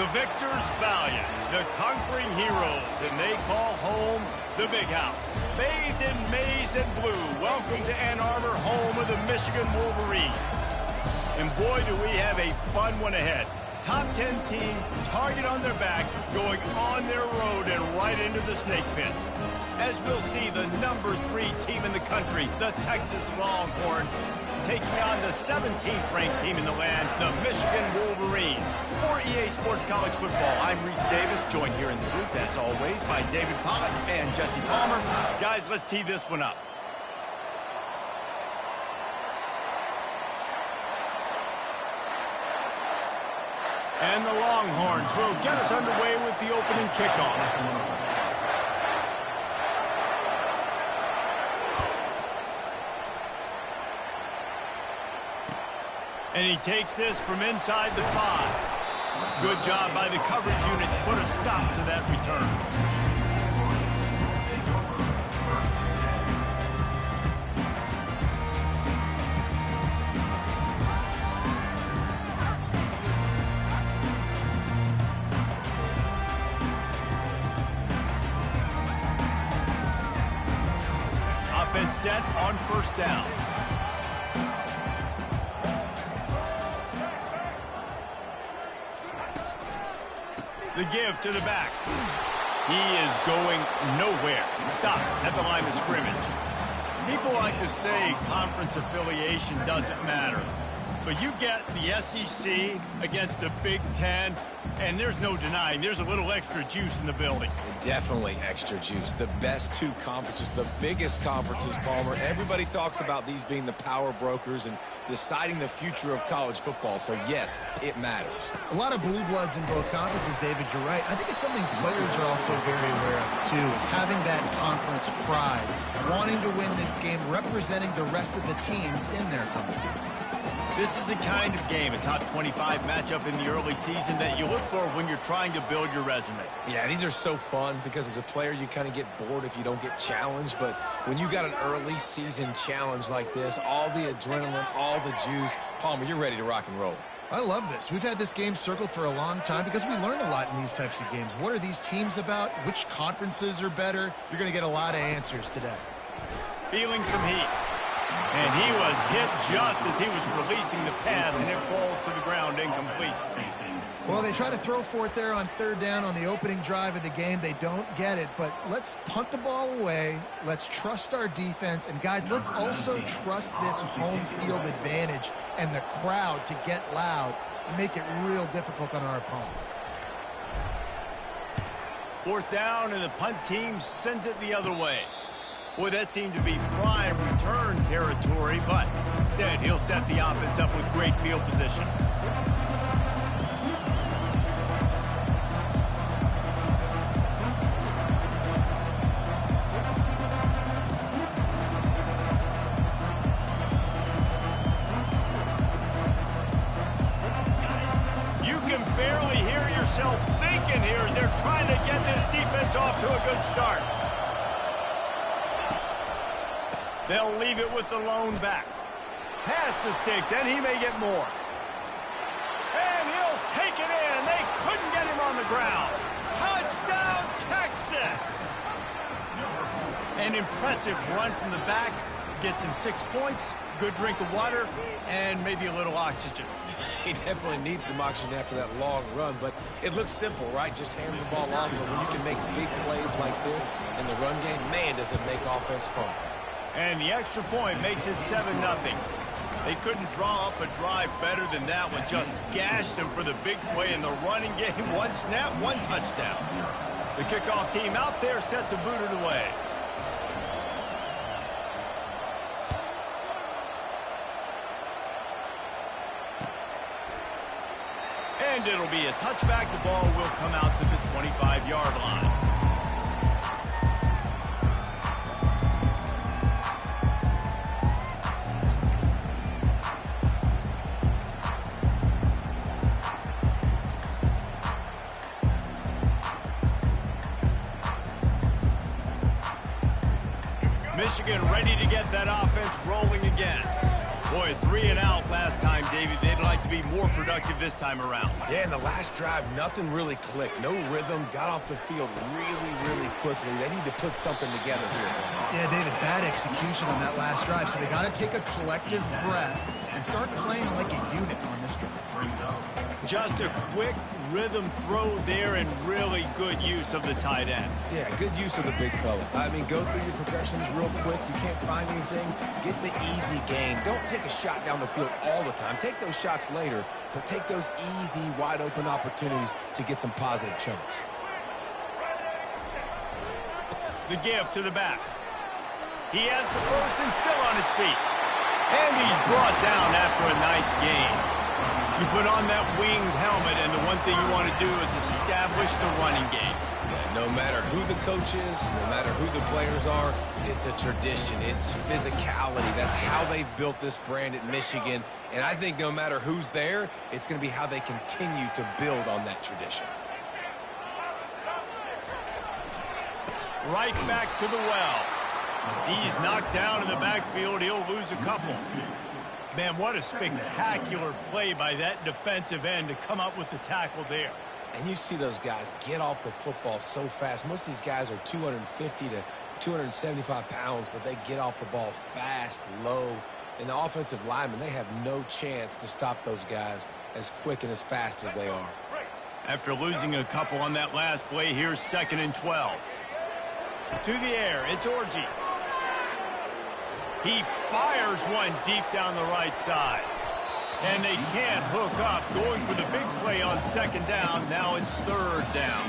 The victors valiant, the conquering heroes, and they call home the Big House. Bathed in maize and blue, welcome to Ann Arbor, home of the Michigan Wolverines. And boy, do we have a fun one ahead. Top 10 team, target on their back, going on their road and right into the snake pit. As we'll see, the number 3 team in the country, the Texas Longhorns, taking on the 17th ranked team in the land, the Michigan Wolverines. For EA Sports College Football, I'm Reese Davis, joined here in the booth, as always, by David Pollack and Jesse Palmer. Guys, let's tee this one up. And the Longhorns will get us underway with the opening kickoff. And he takes this from inside the 5. Good job by the coverage unit to put a stop to that return. Offense set on first down. The give to the back. He is going nowhere. Stop at the line of scrimmage. People like to say conference affiliation doesn't matter. But you get the SEC against the Big Ten, and there's no denying there's a little extra juice in the building. Definitely extra juice. The best 2 conferences, the biggest conferences, Palmer. Everybody talks about these being the power brokers and deciding the future of college football. So, yes, it matters. A lot of blue bloods in both conferences, David. You're right. I think it's something players are also very aware of, too, is having that conference pride, wanting to win this game, representing the rest of the teams in their conference. This is the kind of game, a top 25 matchup in the early season, that you look for when you're trying to build your resume. Yeah, these are so fun because as a player, you kind of get bored if you don't get challenged. But when you got an early season challenge like this, all the adrenaline, all the juice, Palmer, you're ready to rock and roll. I love this. We've had this game circled for a long time because we learn a lot in these types of games. What are these teams about? Which conferences are better? You're going to get a lot of answers today. Feeling some heat. And he was hit just as he was releasing the pass, and it falls to the ground incomplete. Well, they try to throw for it there on third down on the opening drive of the game. They don't get it, but let's punt the ball away. Let's trust our defense. And, guys, let's also trust this home field advantage and the crowd to get loud and make it real difficult on our opponent. 4th down, and the punt team sends it the other way. Boy, that seemed to be prime return territory, but instead he'll set the offense up with great field position. You can barely hear yourself thinking here as they're trying to get this defense off to a good start. They'll leave it with the lone back. Pass the sticks, and he may get more. And he'll take it in. They couldn't get him on the ground. Touchdown, Texas! An impressive run from the back. Gets him 6 points, good drink of water, and maybe a little oxygen. He definitely needs some oxygen after that long run, but it looks simple, right? Just hand the ball off, but when you can make big plays like this in the run game, man, does it make offense fun. And the extra point makes it 7-0. They couldn't draw up a drive better than that one. Just gashed them for the big play in the running game. 1 snap, 1 touchdown. The kickoff team out there set to boot it away. And it'll be a touchback. The ball will come out to the 25-yard line. Michigan ready to get that offense rolling again. Boy, 3 and out last time, David. They'd like to be more productive this time around. Yeah, in the last drive, nothing really clicked. No rhythm, got off the field really quickly. They need to put something together here. Yeah, David, bad execution on that last drive, so they got to take a collective breath and start playing like a unit on this drive. Just a quick rhythm throw there and really good use of the tight end. Yeah, good use of the big fella. I mean, go through your progressions real quick. You can't find anything. Get the easy gain. Don't take a shot down the field all the time. Take those shots later, but take those easy, wide-open opportunities to get some positive chunks. The give to the back. He has the first and still on his feet. And he's brought down after a nice gain. You put on that winged helmet, and the one thing you want to do is establish the running game. Yeah, no matter who the coach is, no matter who the players are, it's a tradition. It's physicality. That's how they've built this brand at Michigan. And I think no matter who's there, it's going to be how they continue to build on that tradition. Right back to the well. He's knocked down in the backfield. He'll lose a couple. Man, what a spectacular play by that defensive end to come up with the tackle there. And you see those guys get off the football so fast. Most of these guys are 250 to 275 pounds, but they get off the ball fast, low. And the offensive linemen, they have no chance to stop those guys as quick and as fast as they are. After losing a couple on that last play, here's 2nd and 12. To the air, it's Orji. He fires one deep down the right side. And they can't hook up. Going for the big play on 2nd down. Now it's 3rd down.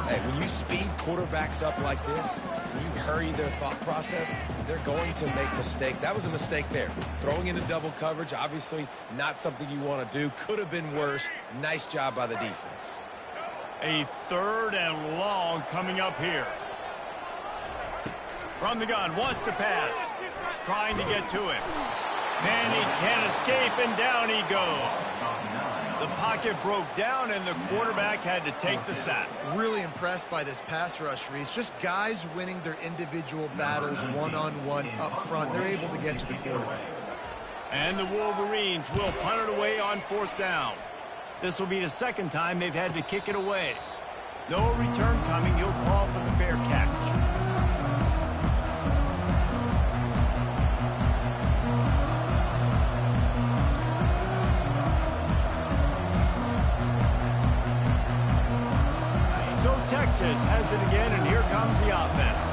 Hey, when you speed quarterbacks up like this, when you hurry their thought process, they're going to make mistakes. That was a mistake there. Throwing into double coverage, obviously not something you want to do. Could have been worse. Nice job by the defense. A 3rd and long coming up here. From the gun, wants to pass. Trying to get to him. And he can't escape, and down he goes. The pocket broke down, and the quarterback had to take the sack. Really impressed by this pass rush, Reese. Just guys winning their individual battles one-on-one up front. They're able to get to the quarterback. And the Wolverines will punt it away on 4th down. This will be the 2nd time they've had to kick it away. No return coming. He'll call for the fair catch. Texas has it again, and here comes the offense.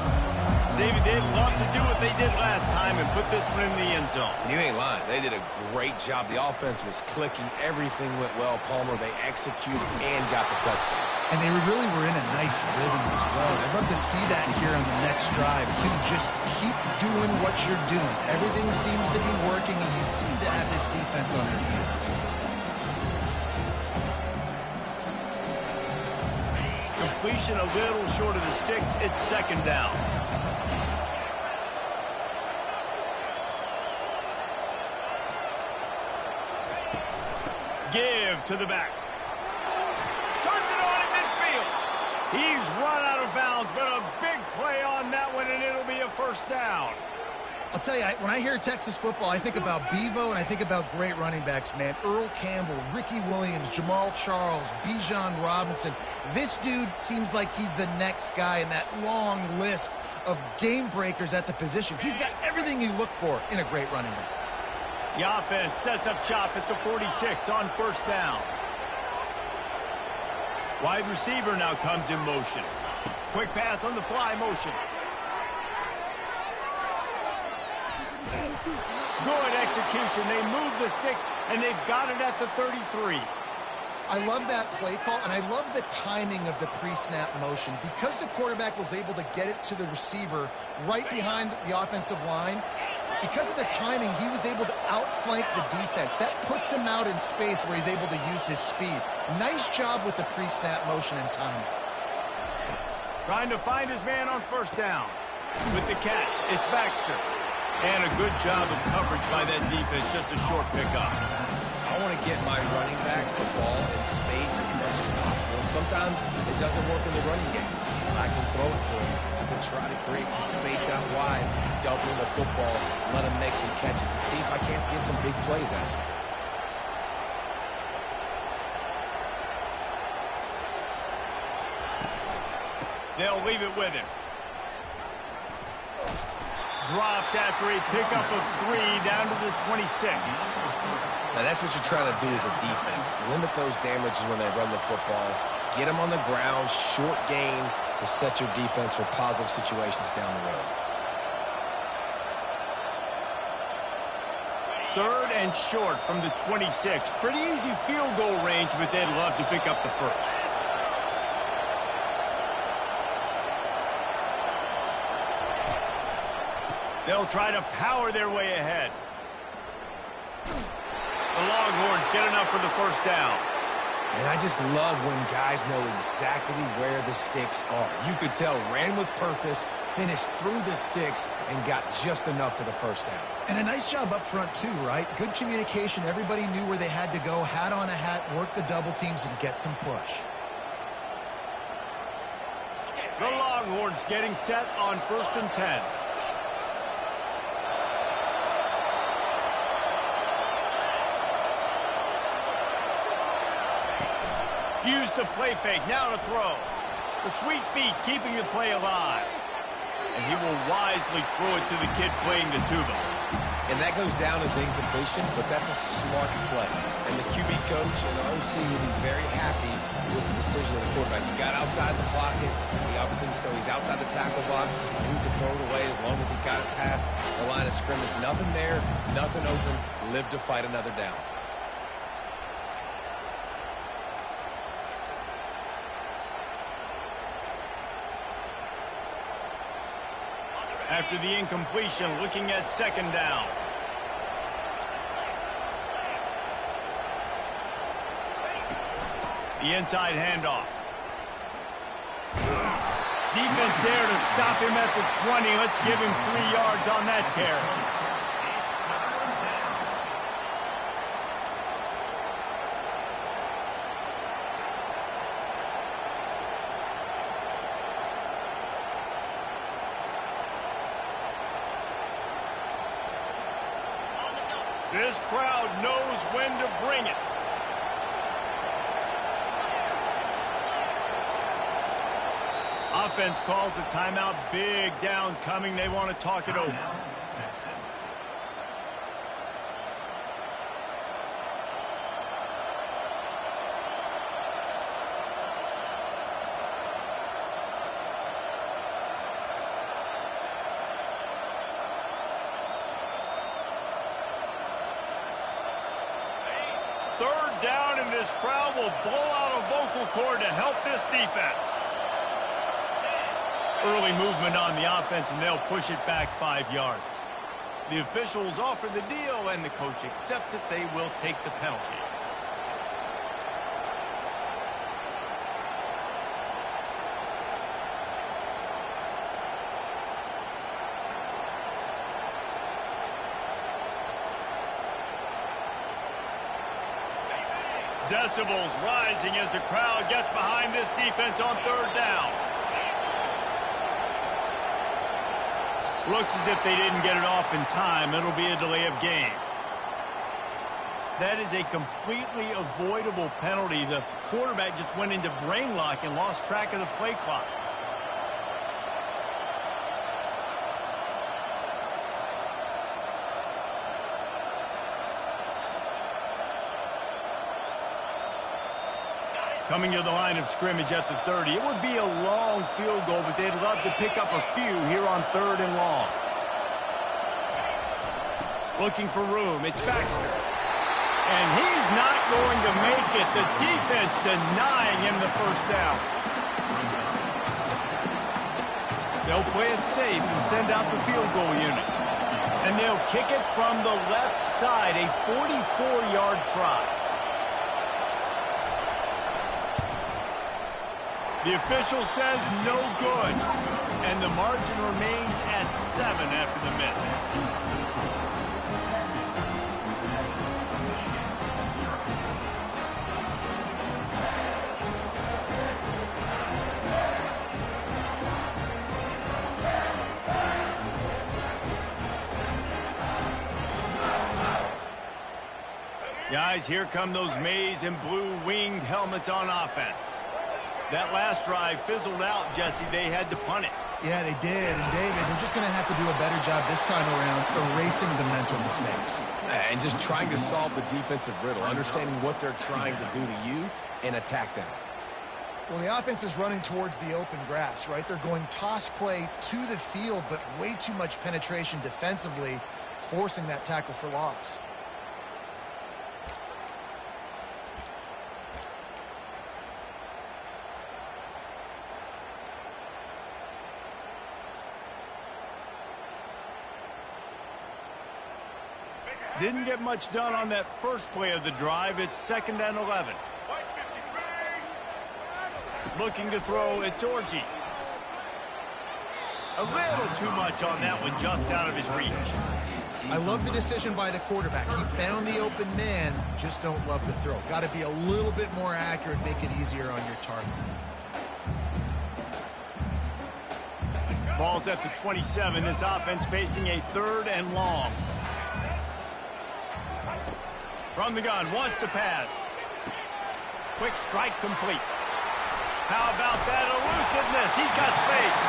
David, they'd love to do what they did last time and put this one in the end zone. You ain't lying. They did a great job. The offense was clicking. Everything went well, Palmer. They executed and got the touchdown. And they really were in a nice rhythm as well. I'd love to see that here on the next drive, too. Just keep doing what you're doing. Everything seems to be working, and you seem to have this defense on their feet. Completion a little short of the sticks. It's 2nd down. Give to the back. Turns it on in midfield. He's run out of bounds, but a big play on that one, and it'll be a 1st down. I'll tell you, when I hear Texas football, I think about Bevo and I think about great running backs, man. Earl Campbell, Ricky Williams, Jamal Charles, Bijan Robinson. This dude seems like he's the next guy in that long list of game breakers at the position. He's got everything you look for in a great running back. The offense sets up shop at the 46 on 1st down. Wide receiver now comes in motion. Quick pass on the fly motion. Good execution. They move the sticks, and they've got it at the 33. I love that play call, and I love the timing of the pre-snap motion. Because the quarterback was able to get it to the receiver right behind the offensive line, because of the timing, he was able to outflank the defense. That puts him out in space where he's able to use his speed. Nice job with the pre-snap motion and timing. Trying to find his man on 1st down. With the catch, it's Baxter. And a good job of coverage by that defense, just a short pickup. I want to get my running backs the ball in space as much as possible. Sometimes it doesn't work in the running game. I can throw it to him. I can try to create some space out wide, double the football, let him make some catches, and see if I can't get some big plays out of it. They'll leave it with him. Dropped after a pickup of 3 down to the 26. Now that's what you're trying to do as a defense. Limit those damages when they run the football. Get them on the ground, short gains to set your defense for positive situations down the road. 3rd and short from the 26. Pretty easy field goal range, but they'd love to pick up the first. They'll try to power their way ahead. The Longhorns get enough for the first down. And I just love when guys know exactly where the sticks are. You could tell ran with purpose, finished through the sticks, and got just enough for the first down. And a nice job up front, too, right? Good communication. Everybody knew where they had to go, hat on a hat, work the double teams, and get some push. The Longhorns getting set on 1st and 10. Use the play fake, now to throw. The sweet feet keeping the play alive. And he will wisely throw it to the kid playing the tuba. And that goes down as incompletion, but that's a smart play. And the QB coach and the OC will be very happy with the decision of the quarterback. He got outside the pocket. So he's outside the tackle box. He moved to throw it away as long as he got it past the line of scrimmage. Nothing there, nothing open. Live to fight another down. After the incompletion, looking at 2nd down. The inside handoff. Defense there to stop him at the 20. Let's give him 3 yards on that carry. This crowd knows when to bring it. Offense calls a timeout. Big down coming. They want to talk it over. Third down, and this crowd will blow out a vocal cord to help this defense. Early movement on the offense, and they'll push it back 5 yards. The officials offer the deal, and the coach accepts it. They will take the penalty. Decibels rising as the crowd gets behind this defense on 3rd down. Looks as if they didn't get it off in time. It'll be a delay of game. That is a completely avoidable penalty. The quarterback just went into brain lock and lost track of the play clock. Coming to the line of scrimmage at the 30. It would be a long field goal, but they'd love to pick up a few here on 3rd and long. Looking for room. It's Baxter. And he's not going to make it. The defense denying him the first down. They'll play it safe and send out the field goal unit. And they'll kick it from the left side, a 44-yard try. The official says no good, and the margin remains at 7 after the miss. Guys, here come those maize and blue winged helmets on offense. That last drive fizzled out, Jesse. They had to punt it. Yeah, they did. And, David, they're just going to have to do a better job this time around erasing the mental mistakes. And just trying to solve the defensive riddle, understanding what they're trying to do to you and attack them. Well, the offense is running towards the open grass, right? They're going toss play to the field, but way too much penetration defensively, forcing that tackle for loss. Didn't get much done on that first play of the drive. It's 2nd and 11. Looking to throw, it's Orji. A little too much on that one, just out of his reach. I love the decision by the quarterback. He found the open man, just don't love the throw. Got to be a little bit more accurate, make it easier on your target. Ball's at the 27. This offense facing a 3rd and long. From the gun, wants to pass. Quick strike complete. How about that elusiveness? He's got space.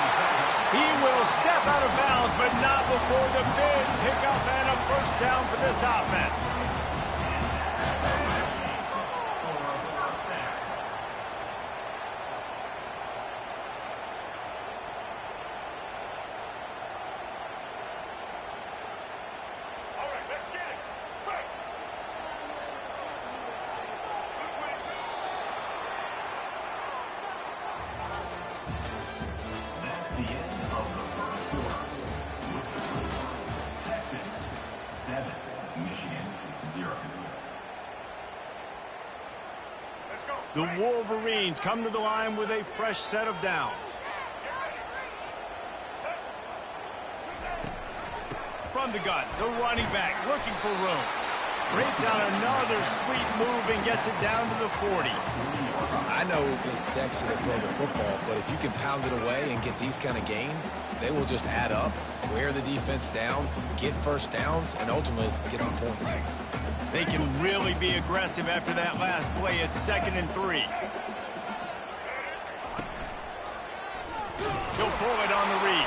He will step out of bounds, but not before the big pickup and a first down for this offense. The Wolverines come to the line with a fresh set of downs. From the gun, the running back looking for room. Breaks out another sweet move and gets it down to the 40. I know it's sexy to throw the football, but if you can pound it away and get these kind of gains, they will just add up, wear the defense down, get first downs, and ultimately get some points. They can really be aggressive after that last play. It's 2nd and 3. He'll pull it on the read.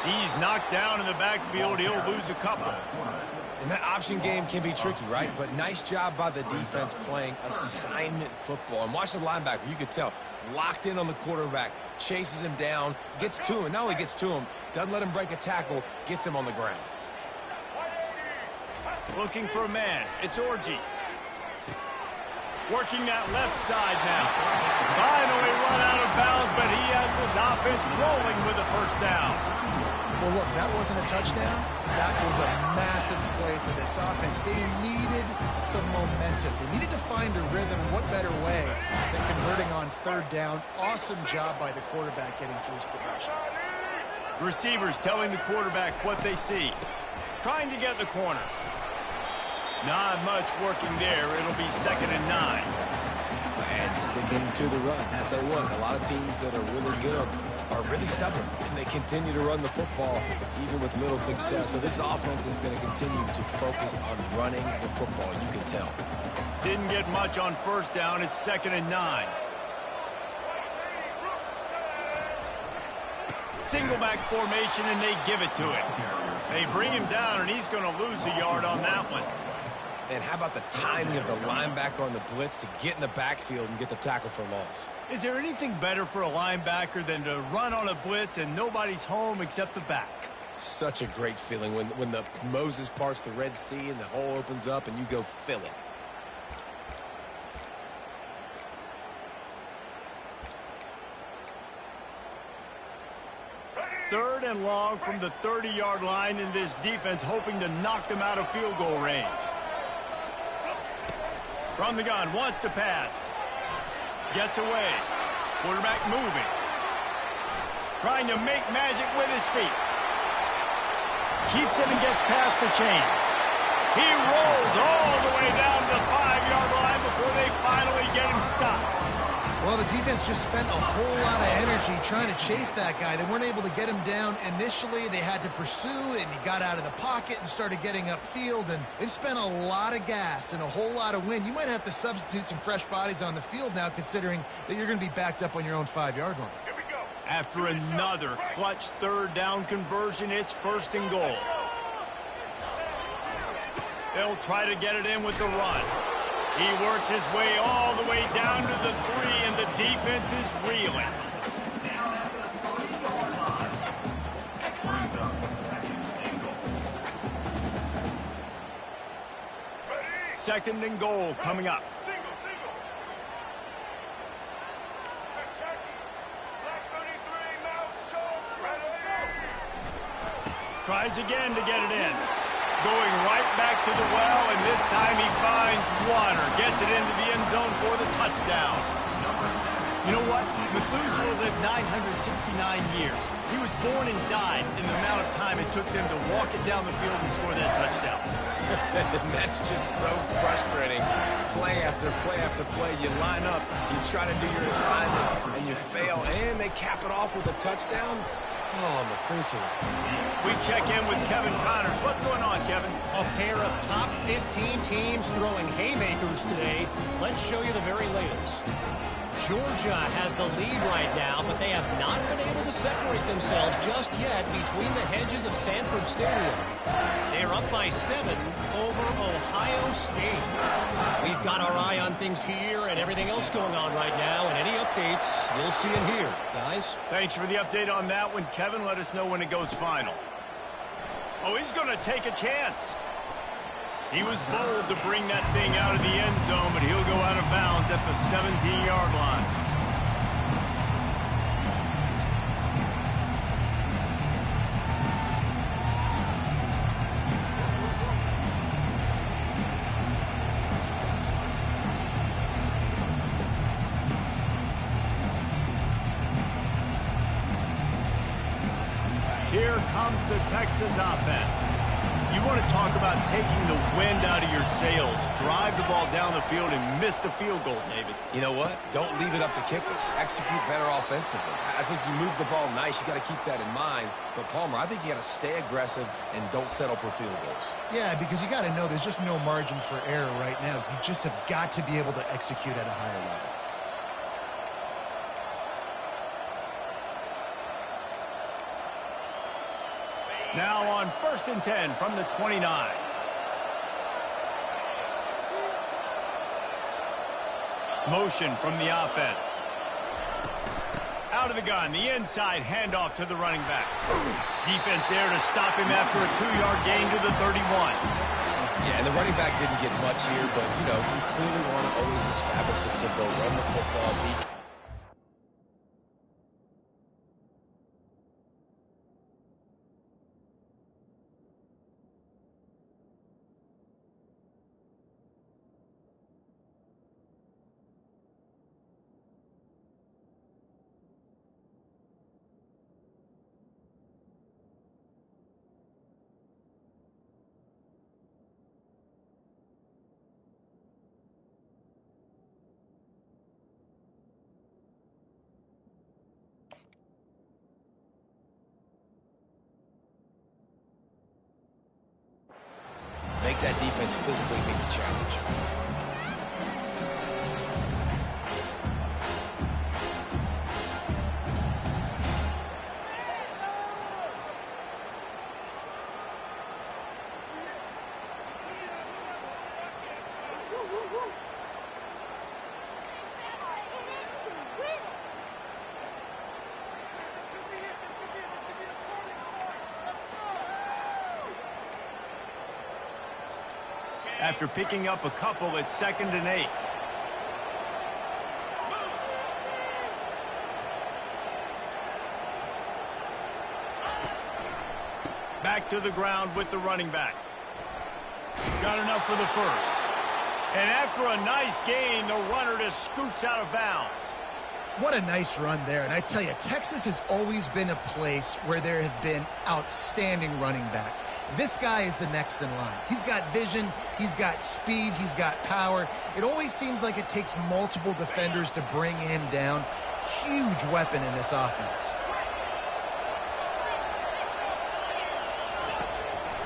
He's knocked down in the backfield. He'll lose a couple. And that option game can be tricky, right? But nice job by the defense playing assignment football. And watch the linebacker. You could tell. Locked in on the quarterback. Chases him down. Gets to him. And not only gets to him, doesn't let him break a tackle. Gets him on the ground. Looking for a man. It's Orji. Working that left side now. Finally run out of bounds, but he has this offense rolling with a first down. Well, look, that wasn't a touchdown. That was a massive play for this offense. They needed some momentum. They needed to find a rhythm. What better way than converting on 3rd down? Awesome job by the quarterback getting through his progression. Receivers telling the quarterback what they see. Trying to get the corner. Not much working there. It'll be 2nd and 9. And sticking to the run. I tell you what, a lot of teams that are really good are really stubborn, and they continue to run the football even with little success. So this offense is going to continue to focus on running the football, you can tell. Didn't get much on first down. It's 2nd and 9. Single back formation, and they give it to him. They bring him down, and he's going to lose a yard on that one. And how about the timing of the linebacker on the blitz to get in the backfield and get the tackle for loss? Is there anything better for a linebacker than to run on a blitz and nobody's home except the back? Such a great feeling when the Moses parts the Red Sea and the hole opens up and you go fill it. Third and long from the 30-yard line, in this defense hoping to knock them out of field goal range. From the gun, wants to pass. Gets away. Quarterback moving. Trying to make magic with his feet. Keeps it and gets past the chains. He rolls all the way down to the 5-yard line before they finally get him stopped. Well, the defense just spent a whole lot of energy trying to chase that guy. They weren't able to get him down initially. They had to pursue, and he got out of the pocket and started getting upfield, and they've spent a lot of gas and a whole lot of wind. You might have to substitute some fresh bodies on the field now, considering that you're going to be backed up on your own 5-yard line. Here we go. After another clutch third down conversion, it's 1st and goal. They'll try to get it in with the run. He works his way all the way down to the 3, and the defense is reeling. Second and goal coming up. Tries again to get it in. Going right back to the well, and this time he finds water. Gets it into the end zone for the touchdown. You know what? Methuselah lived 969 years. He was born and died in the amount of time it took them to walk it down the field and score that touchdown. That's just so frustrating. Play after play after play. You line up, you try to do your assignment, and you fail, and they cap it off with a touchdown. Oh, Methuselah. We check in with Kevin Connors. What's going on, Kevin? A pair of top 15 teams throwing haymakers today. Let's show you the very latest. Georgia has the lead right now, but they have not been able to separate themselves just yet between the hedges of Sanford Stadium. They are up by 7 over Ohio State. We've got our eye on things here and everything else going on right now, and any updates you'll see in here, guys. Thanks for the update on that one, Kevin. Let us know when it goes final. Oh, he's going to take a chance. He was bold to bring that thing out of the end zone, but he'll go out of bounds at the 17-yard line. Here comes the Texas offense. You want to talk about taking the wind out of your sails. Drive the ball down the field and miss the field goal, David. You know what? Don't leave it up to kickers. Execute better offensively. I think you move the ball nice. You got to keep that in mind. But, Palmer, I think you got to stay aggressive and don't settle for field goals. Yeah, because you got to know there's just no margin for error right now. You just have got to be able to execute at a higher level. Now on 1st and 10 from the 29. Motion from the offense. Out of the gun, the inside handoff to the running back. Defense there to stop him after a 2-yard gain to the 31. Yeah, and the running back didn't get much here, but, you know, you clearly want to always establish the tempo, run the football, be make that defense physically meet the challenge. After picking up a couple, it's 2nd and 8. Back to the ground with the running back. Got enough for the first. And after a nice gain, the runner just scoots out of bounds. What a nice run there. And I tell you, Texas has always been a place where there have been outstanding running backs. This guy is the next in line. He's got vision, he's got speed, he's got power. It always seems like it takes multiple defenders to bring him down. Huge weapon in this offense.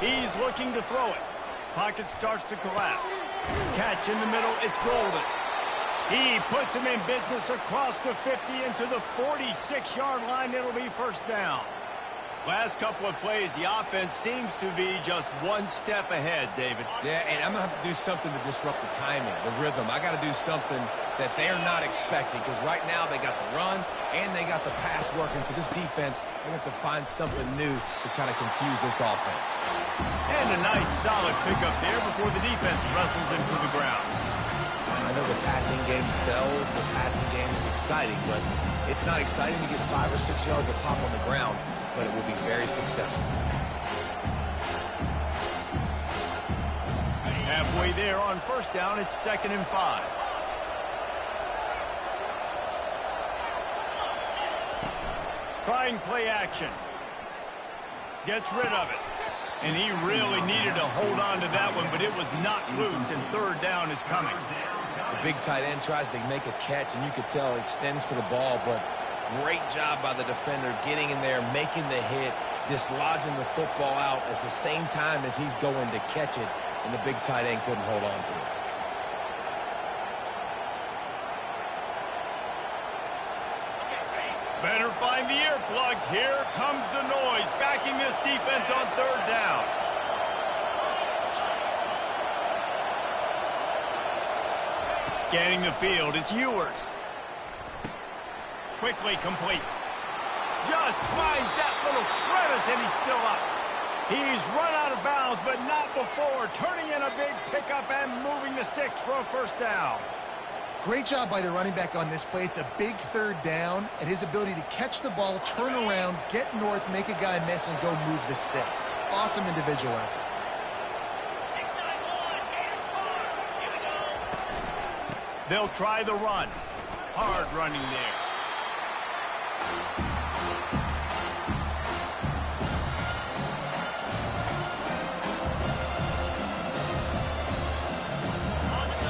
He's looking to throw it. Pocket starts to collapse. Catch in the middle, it's Golden. He puts him in business across the 50 into the 46-yard line. It'll be first down. Last couple of plays, the offense seems to be just one step ahead, David. Yeah, and I'm going to have to do something to disrupt the timing, the rhythm. I got to do something that they're not expecting, because right now they got the run and they got the pass working. So this defense, they're going to have to find something new to kind of confuse this offense. And a nice solid pickup there before the defense wrestles into the ground. I know the passing game sells, the passing game is exciting, but it's not exciting to get 5 or 6 yards of pop on the ground, but it will be very successful. Halfway there on first down, it's 2nd and 5. Trying play action. Gets rid of it. And he really needed to hold on to that one, but it was knocked loose, and 3rd down is coming. The big tight end tries to make a catch, and you could tell extends for the ball, but great job by the defender getting in there, making the hit, dislodging the football out at the same time as he's going to catch it, and the big tight end couldn't hold on to it. Better find the earplugs. Here comes the noise, backing this defense on 3rd down. Scanning the field, it's Ewers. Quickly complete. Just finds that little crevice, and he's still up. He's run out of bounds, but not before turning in a big pickup and moving the sticks for a first down. Great job by the running back on this play. It's a big 3rd down, and his ability to catch the ball, turn around, get north, make a guy miss, and go move the sticks. Awesome individual effort. They'll try the run. Hard running there.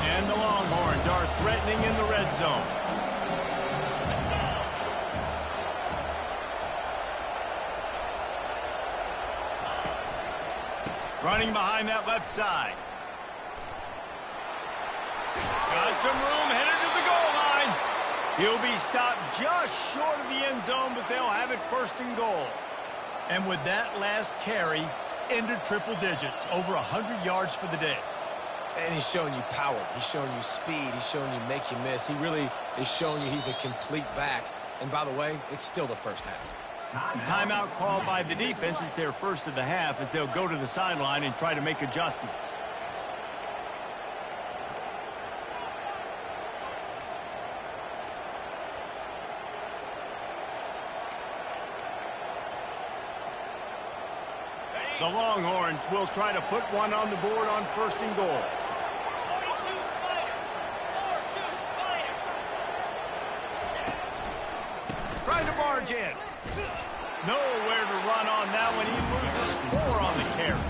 And the Longhorns are threatening in the red zone. Running behind that left side. Got some room, headed to the goal line. He'll be stopped just short of the end zone, but they'll have it 1st and goal. And with that last carry, into triple digits, over 100 yards for the day. And he's showing you power. He's showing you speed. He's showing you make you miss. He really is showing you he's a complete back. And by the way, it's still the first half. Timeout called by the defense. It's their first of the half as they'll go to the sideline and try to make adjustments. The Longhorns will try to put one on the board on 1st and goal. Trying to barge in. Nowhere to run on that one. He loses 4 on the carry.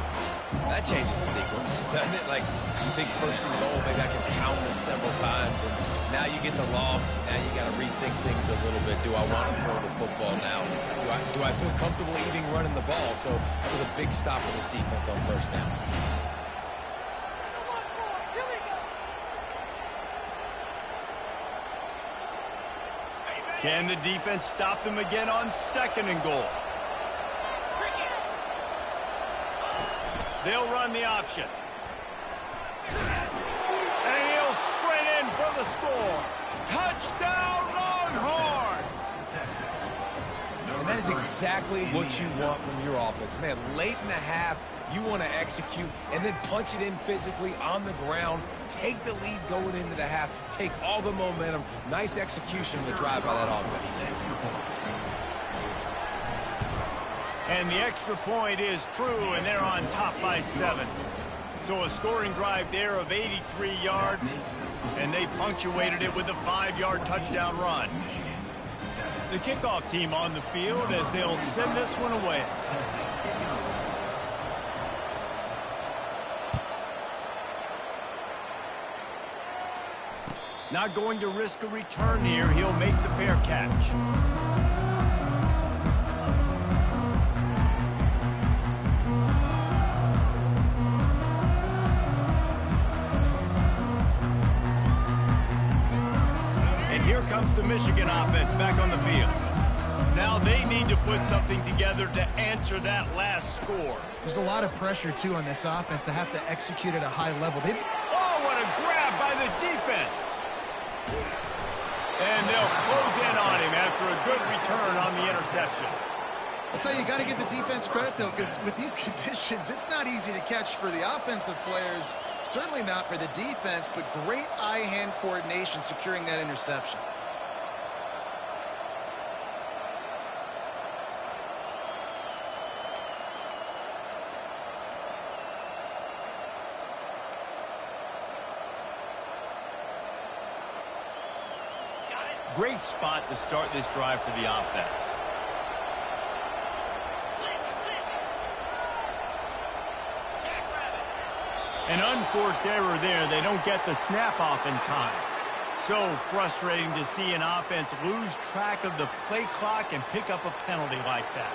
That changes the sequence, doesn't it? Like, you think 1st and goal, maybe I can count this several times, and now you get the loss. Now you got to rethink things a little bit. Do I want to throw the football now? Do I feel comfortable even running the ball? So that was a big stop for this defense on 1st down. Can the defense stop them again on 2nd and goal? They'll run the option. And he'll sprint in for the score. Touchdown, Longhorns! And that is exactly what you want from your offense. Man, late in the half, you want to execute and then punch it in physically on the ground, take the lead going into the half, take all the momentum. Nice execution in the drive by that offense. And the extra point is true, and they're on top by 7. So a scoring drive there of 83 yards, and they punctuated it with a 5-yard touchdown run. The kickoff team on the field as they'll send this one away. Not going to risk a return here. He'll make the fair catch. And here comes the Michigan offense back on the field. Now they need to put something together to answer that last score. There's a lot of pressure, too, on this offense to have to execute at a high level. Oh, what a grab by the defense. And they'll close in on him after a good return on the interception. I'll tell you, you got to give the defense credit, though, because with these conditions, it's not easy to catch for the offensive players, certainly not for the defense, but great eye-hand coordination securing that interception. Great spot to start this drive for the offense. An unforced error there. They don't get the snap off in time. So frustrating to see an offense lose track of the play clock and pick up a penalty like that.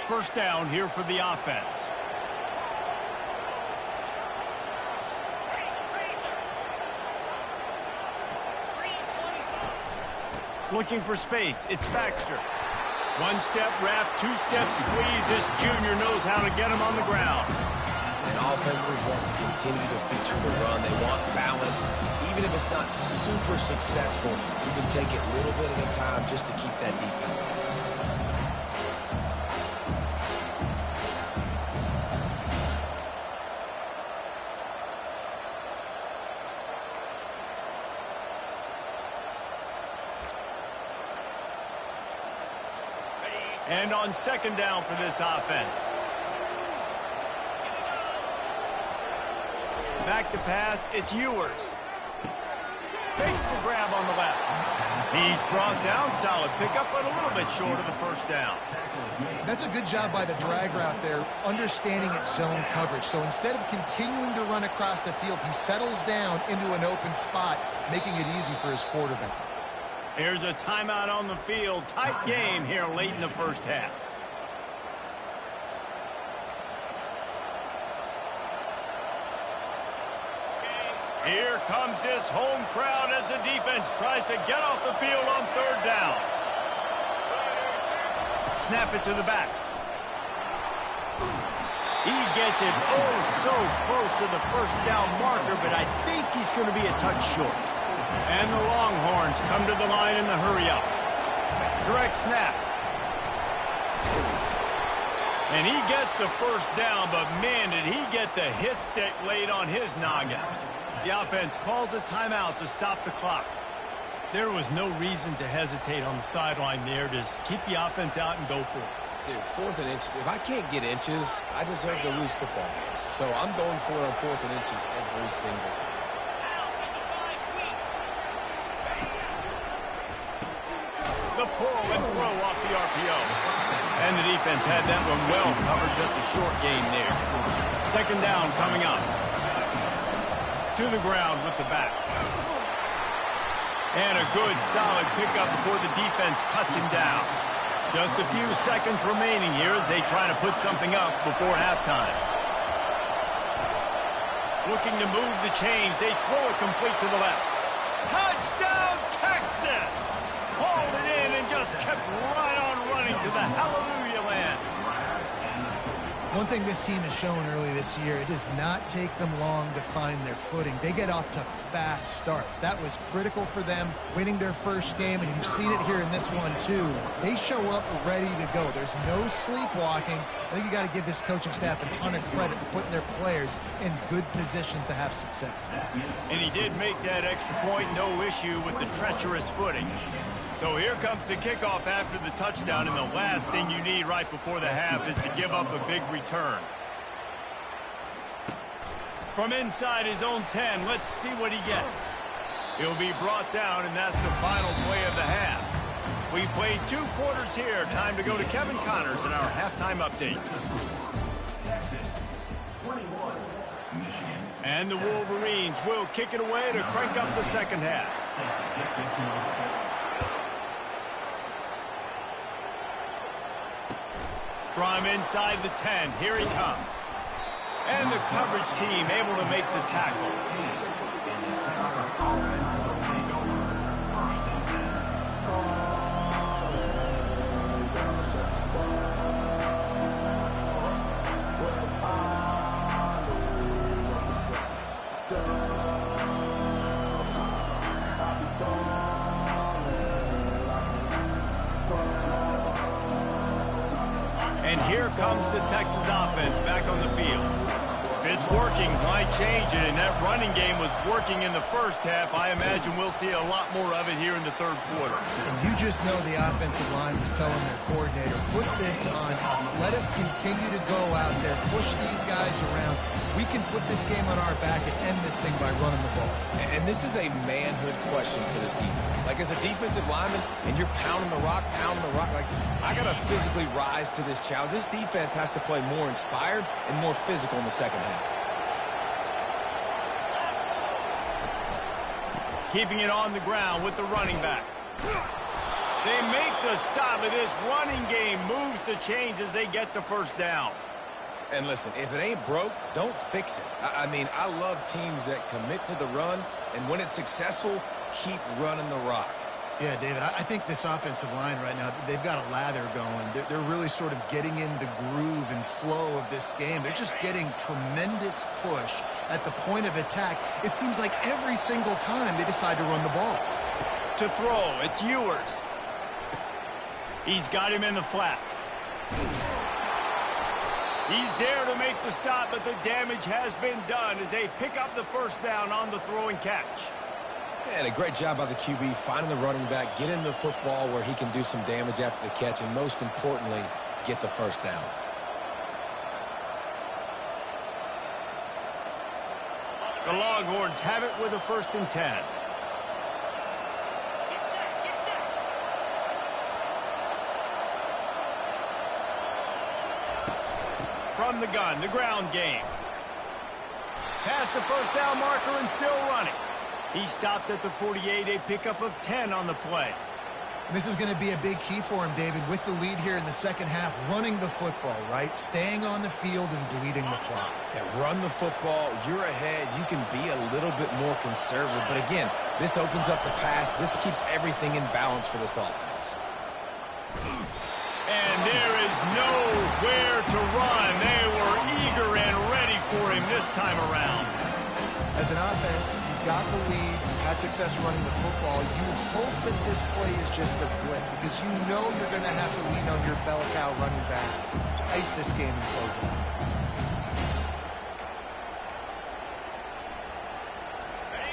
First down here for the offense. Looking for space. It's Baxter. One-step wrap, two-step squeeze. This junior knows how to get him on the ground. And offenses want to continue to feature the run. They want balance. Even if it's not super successful, you can take it little bit at a time just to keep that defense honest. And on second down for this offense. Back to pass, it's Ewers. Fakes the grab on the left. He's brought down, solid pickup, but a little bit short of the first down. That's a good job by the drag route there, understanding its zone coverage. So instead of continuing to run across the field, he settles down into an open spot, making it easy for his quarterback. Here's a timeout on the field. Tight game here late in the first half. Here comes this home crowd as the defense tries to get off the field on third down. Snap it to the back. He gets it so close to the first down marker, but I think he's going to be a touch short. And the Longhorns come to the line in the hurry-up. Direct snap. And he gets the first down, but man, did he get the hit stick laid on his noggin. The offense calls a timeout to stop the clock. There was no reason to hesitate on the sideline there. Just keep the offense out and go for it. Dude, fourth and inches. If I can't get inches, I deserve to lose football games. So I'm going for it on fourth and inches every single time. The pull and throw off the RPO. And the defense had that one well covered, just a short gain there. Second down coming up. To the ground with the back. And a good, solid pickup before the defense cuts him down. Just a few seconds remaining here as they try to put something up before halftime. Looking to move the chains. They throw it complete to the left. Touchdown, Texas! Hauled it in and just kept right on running to the hallelujah land. One thing this team has shown early this year, it does not take them long to find their footing. They get off to fast starts. That was critical for them, winning their first game, and you've seen it here in this one too. They show up ready to go. There's no sleepwalking. I think you got to give this coaching staff a ton of credit for putting their players in good positions to have success. And he did make that extra point, no issue with the treacherous footing. So here comes the kickoff after the touchdown, and the last thing you need right before the half is to give up a big return. From inside his own 10, let's see what he gets. He'll be brought down, and that's the final play of the half. We played 2 quarters here. Time to go to Kevin Connors in our halftime update. And the Wolverines will kick it away to crank up the second half. From inside the 10, here he comes. And the coverage team able to make the tackle. And here comes the Texas offense back on the field. If it's working, why change it? And that running game was working in the first half. I imagine we'll see a lot more of it here in the third quarter. And you just know the offensive line was telling their coordinator, put this on us. Let us continue to go out there, push these guys around. We can put this game on our back and end this thing by running the ball. And this is a manhood question for this defense. Like, as a defensive lineman, and you're pounding the rock, like, I got to physically rise to this challenge. This defense has to play more inspired and more physical in the second half. Keeping it on the ground with the running back. They make the stop, but this running game moves the chains as they get the first down. And listen, if it ain't broke, don't fix it. I mean, I love teams that commit to the run, and when it's successful, keep running the rock. Yeah, David, I think this offensive line right now, they've got a lather going. They're really sort of getting in the groove and flow of this game. They're just getting tremendous push at the point of attack. It seems like every single time they decide to run the ball. To throw, it's Ewers. He's got him in the flat. He's there to make the stop, but the damage has been done as they pick up the first down on the throwing catch. And a great job by the QB finding the running back, get him the football where he can do some damage after the catch, and most importantly, get the first down. The Longhorns have it with a 1st and 10. From the gun, the ground game. Past the first down marker and still running. He stopped at the 48, a pickup of 10 on the play. This is going to be a big key for him, David, with the lead here in the second half, running the football, right? Staying on the field and bleeding the clock. Yeah, run the football, you're ahead, you can be a little bit more conservative. But again, this opens up the pass. This keeps everything in balance for this offense. And there is nowhere to run. They were eager and ready for him this time around. As an offense, you've got the lead, you've had success running the football. You hope that this play is just a blip because you know you're going to have to lean on your bell cow running back to ice this game and close it out.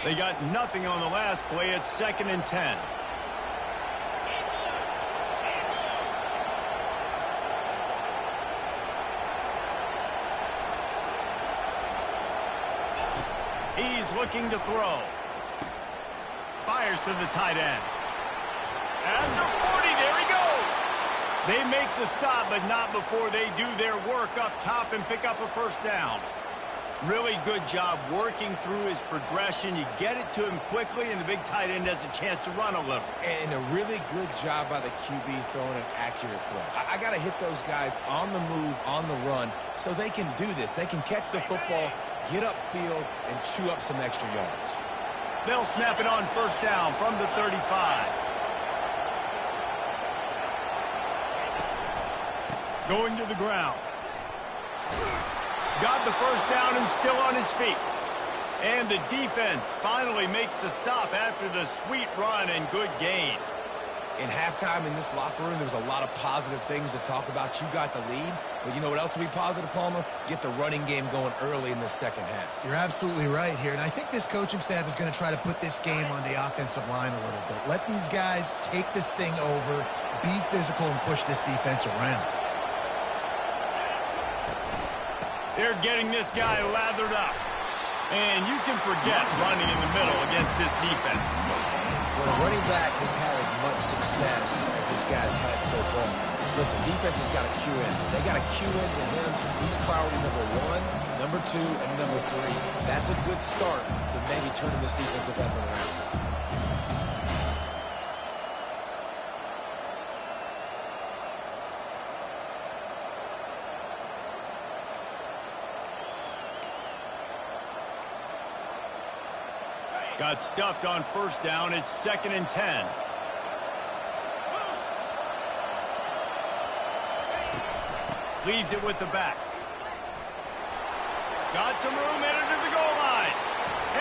They got nothing on the last play. It's 2nd and 10. He's looking to throw. Fires to the tight end. And the 40, there he goes. They make the stop, but not before they do their work up top and pick up a first down. Really good job working through his progression. You get it to him quickly, and the big tight end has a chance to run a little. And a really good job by the QB throwing an accurate throw. I got to hit those guys on the move, on the run, so they can do this. They can catch the football, get upfield, and chew up some extra yards. They'll snap it on first down from the 35. Going to the ground. Got the first down and still on his feet. And the defense finally makes the stop after the sweet run and good gain. In halftime in this locker room, there was a lot of positive things to talk about. You got the lead, but you know what else will be positive, Palmer? Get the running game going early in the second half. You're absolutely right here, and I think this coaching staff is going to try to put this game on the offensive line a little bit. Let these guys take this thing over, be physical, and push this defense around. They're getting this guy lathered up. And you can forget running in the middle against this defense. When a running back has had as much success as this guy's had so far, listen, defense has got to cue in. They got to cue in to him. He's priority number 1, number 2, and number 3. That's a good start to maybe turning this defensive effort around. Got stuffed on first down. It's 2nd and 10. Leaves it with the back. Got some room in into the goal line.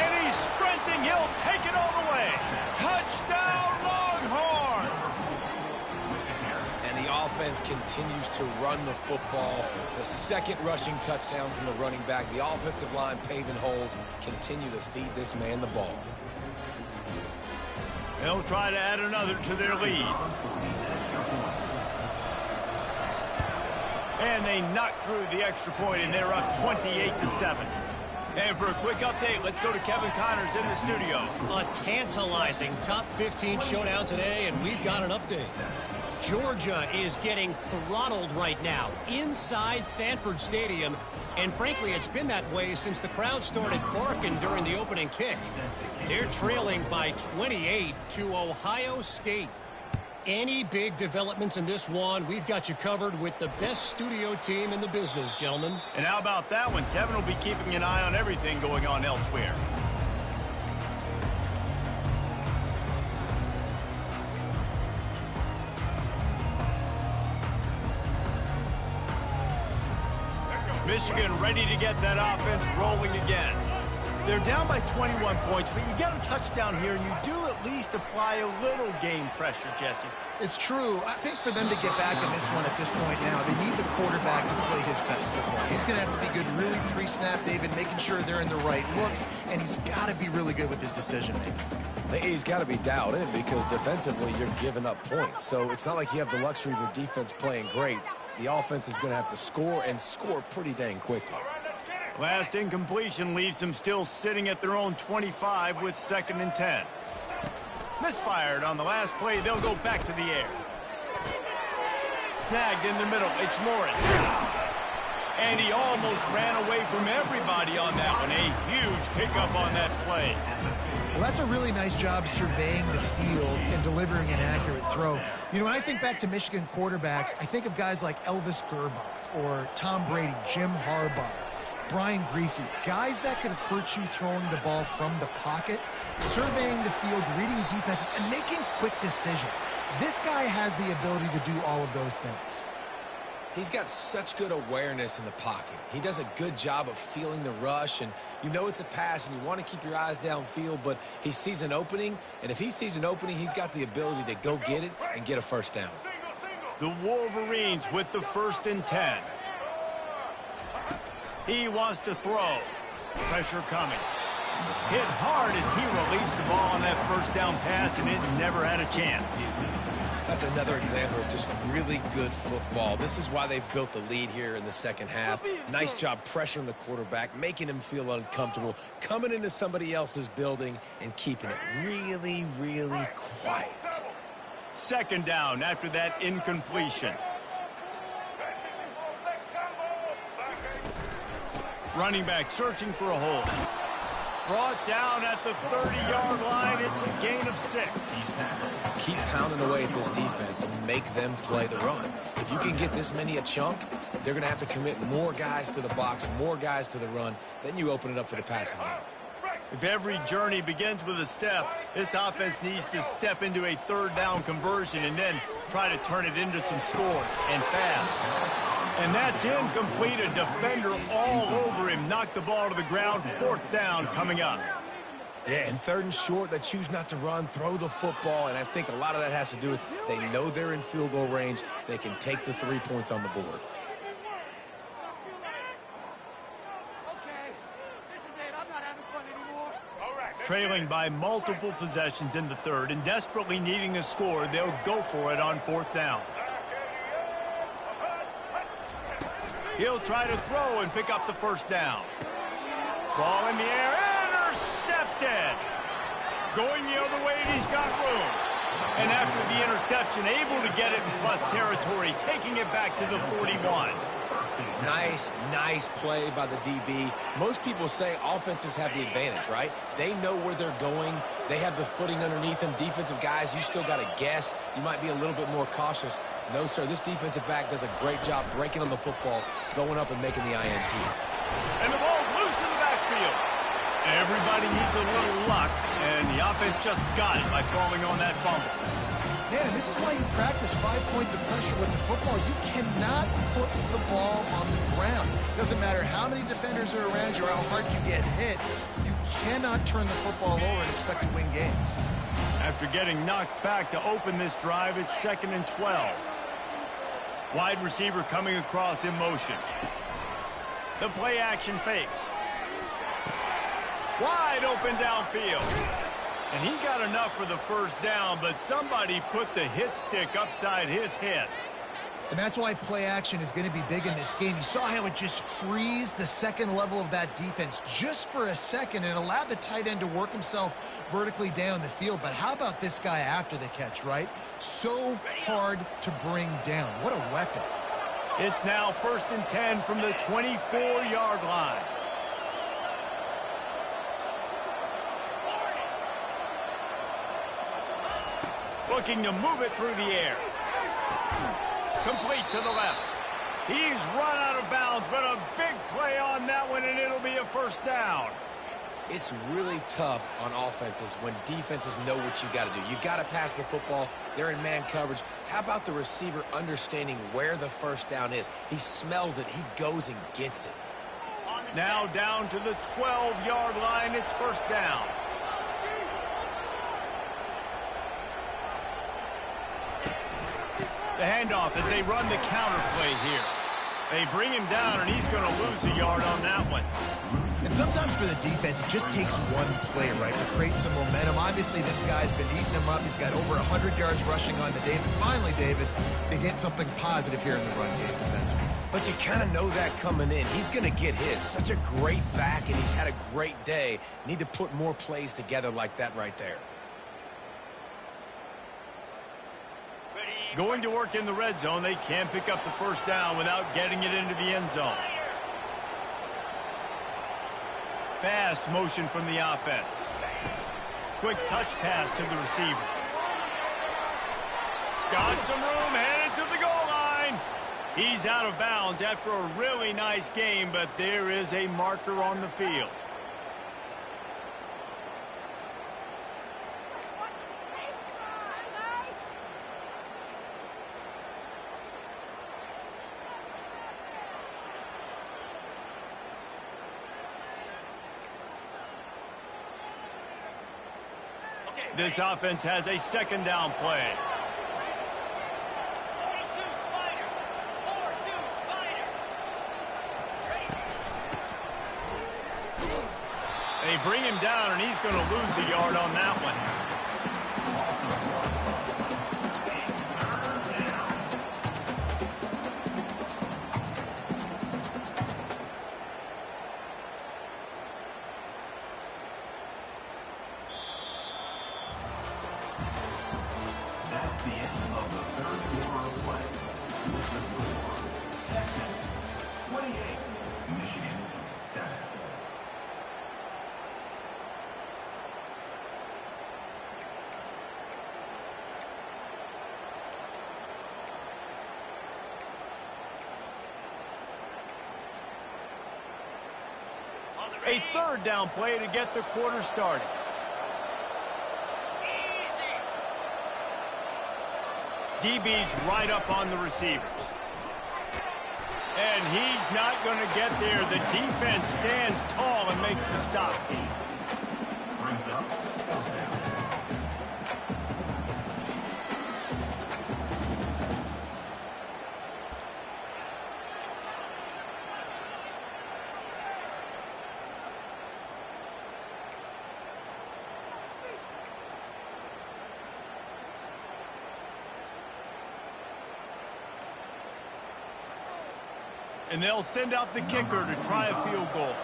And he's sprinting. He'll take it all the way. Touchdown, Longhorns! And the offense continues to run the football. The second rushing touchdown from the running back. The offensive line paving holes. Continue to feed this man the ball. They'll try to add another to their lead. And they knock through the extra point, and they're up 28-7. And for a quick update, let's go to Kevin Connors in the studio. A tantalizing top 15 showdown today, and we've got an update. Georgia is getting throttled right now inside Sanford Stadium, and frankly, it's been that way since the crowd started barking during the opening kick. They're trailing by 28 to Ohio State. Any big developments in this one, we've got you covered with the best studio team in the business, gentlemen. And how about that one? Kevin will be keeping an eye on everything going on elsewhere. Michigan ready to get that offense rolling again. They're down by 21 points, but you get a touchdown here, and you do at least apply a little game pressure, Jesse. It's true. I think for them to get back in this one at this point now, they need the quarterback to play his best football. He's going to have to be good really pre-snap, David, making sure they're in the right looks, and he's got to be really good with his decision-making. He's got to be dialed in because defensively you're giving up points. So it's not like you have the luxury of your defense playing great. The offense is going to have to score and score pretty dang quickly. Last incompletion leaves them still sitting at their own 25 with 2nd and 10. Misfired on the last play. They'll go back to the air. Snagged in the middle. It's Morris. And he almost ran away from everybody on that one. A huge pickup on that play. Well, that's a really nice job surveying the field and delivering an accurate throw. You know, when I think back to Michigan quarterbacks, I think of guys like Elvis Gerbach or Tom Brady, Jim Harbaugh, Brian Griese, guys that could hurt you throwing the ball from the pocket, surveying the field, reading defenses, and making quick decisions. This guy has the ability to do all of those things. He's got such good awareness in the pocket. He does a good job of feeling the rush, and you know it's a pass, and you want to keep your eyes downfield, but he sees an opening, and if he sees an opening, he's got the ability to go get it and get a first down. The Wolverines with the 1st and 10. He wants to throw. Pressure coming. Hit hard as he released the ball on that first down pass, and it never had a chance. That's another example of just really good football. This is why they've built the lead here in the second half. Nice job pressuring the quarterback, making him feel uncomfortable, coming into somebody else's building and keeping it really, really quiet. 2nd down after that incompletion. Running back searching for a hole. Brought down at the 30-yard line. It's a gain of 6. Keep pounding away at this defense and make them play the run. If you can get this many a chunk, they're going to have to commit more guys to the box, more guys to the run. Then you open it up for the passing game. If every journey begins with a step, this offense needs to step into a 3rd down conversion and then try to turn it into some scores, and fast. And that's incomplete. A defender all over him. Knocked the ball to the ground. 4th down coming up. Yeah, and 3rd and short, they choose not to run, throw the football, and I think a lot of that has to do with they know they're in field goal range. They can take the 3 points on the board. Trailing by multiple possessions in the 3rd and desperately needing a score, they'll go for it on 4th down. He'll try to throw and pick up the 1st down. Ball in the air, intercepted. going the other way, and he's got room. And after the interception, able to get it in plus territory, taking it back to the 41. Nice play by the DB. Most people say offenses have the advantage, right? They know where they're going. They have the footing underneath them. Defensive guys, you still got to guess. You might be a little bit more cautious. No, sir, this defensive back does a great job breaking on the football, going up and making the INT. And the ball's loose in the backfield. Everybody needs a little luck, and the offense just got it by falling on that fumble. Man, this is why you practice 5 points of pressure with the football. You cannot put the ball on the ground. Doesn't matter how many defenders are around you or how hard you get hit. You cannot turn the football over and expect to win games. After getting knocked back to open this drive, it's 2nd and 12. Wide receiver coming across in motion. The play action fake. Wide open downfield. And he got enough for the first down, but somebody put the hit stick upside his head. And that's why play action is going to be big in this game. You saw how it just frees the second level of that defense just for a second and allowed the tight end to work himself vertically down the field. But how about this guy after the catch, right? So hard to bring down. What a weapon. It's now 1st and 10 from the 24-yard line. Looking to move it through the air. Complete to the left. He's run out of bounds, but a big play on that one, and it'll be a first down. It's really tough on offenses when defenses know what you got to do. You got to pass the football. They're in man coverage. How about the receiver understanding where the first down is? He smells it. He goes and gets it. Now down to the 12-yard line. It's first down. The handoff as they run the counter play here. They bring him down, and he's going to lose a yard on that one. And sometimes for the defense, it just takes one play, right, to create some momentum. Obviously, this guy's been eating them up. He's got over 100 yards rushing on the day. But finally, David, they get something positive here in the run game defensively. But you kind of know that coming in. He's going to get his. Such a great back, and he's had a great day. Need to put more plays together like that right there. Going to work in the red zone. They can't pick up the first down without getting it into the end zone. Fast motion from the offense. Quick touch pass to the receiver. Got some room, headed to the goal line. He's out of bounds after a really nice game, but there is a marker on the field. This offense has a second down play. They bring him down, and he's going to lose a yard on that one. A third down play to get the quarter started. DB's right up on the receivers. And he's not going to get there. The defense stands tall and makes the stop. And they'll send out the kicker to try a field goal.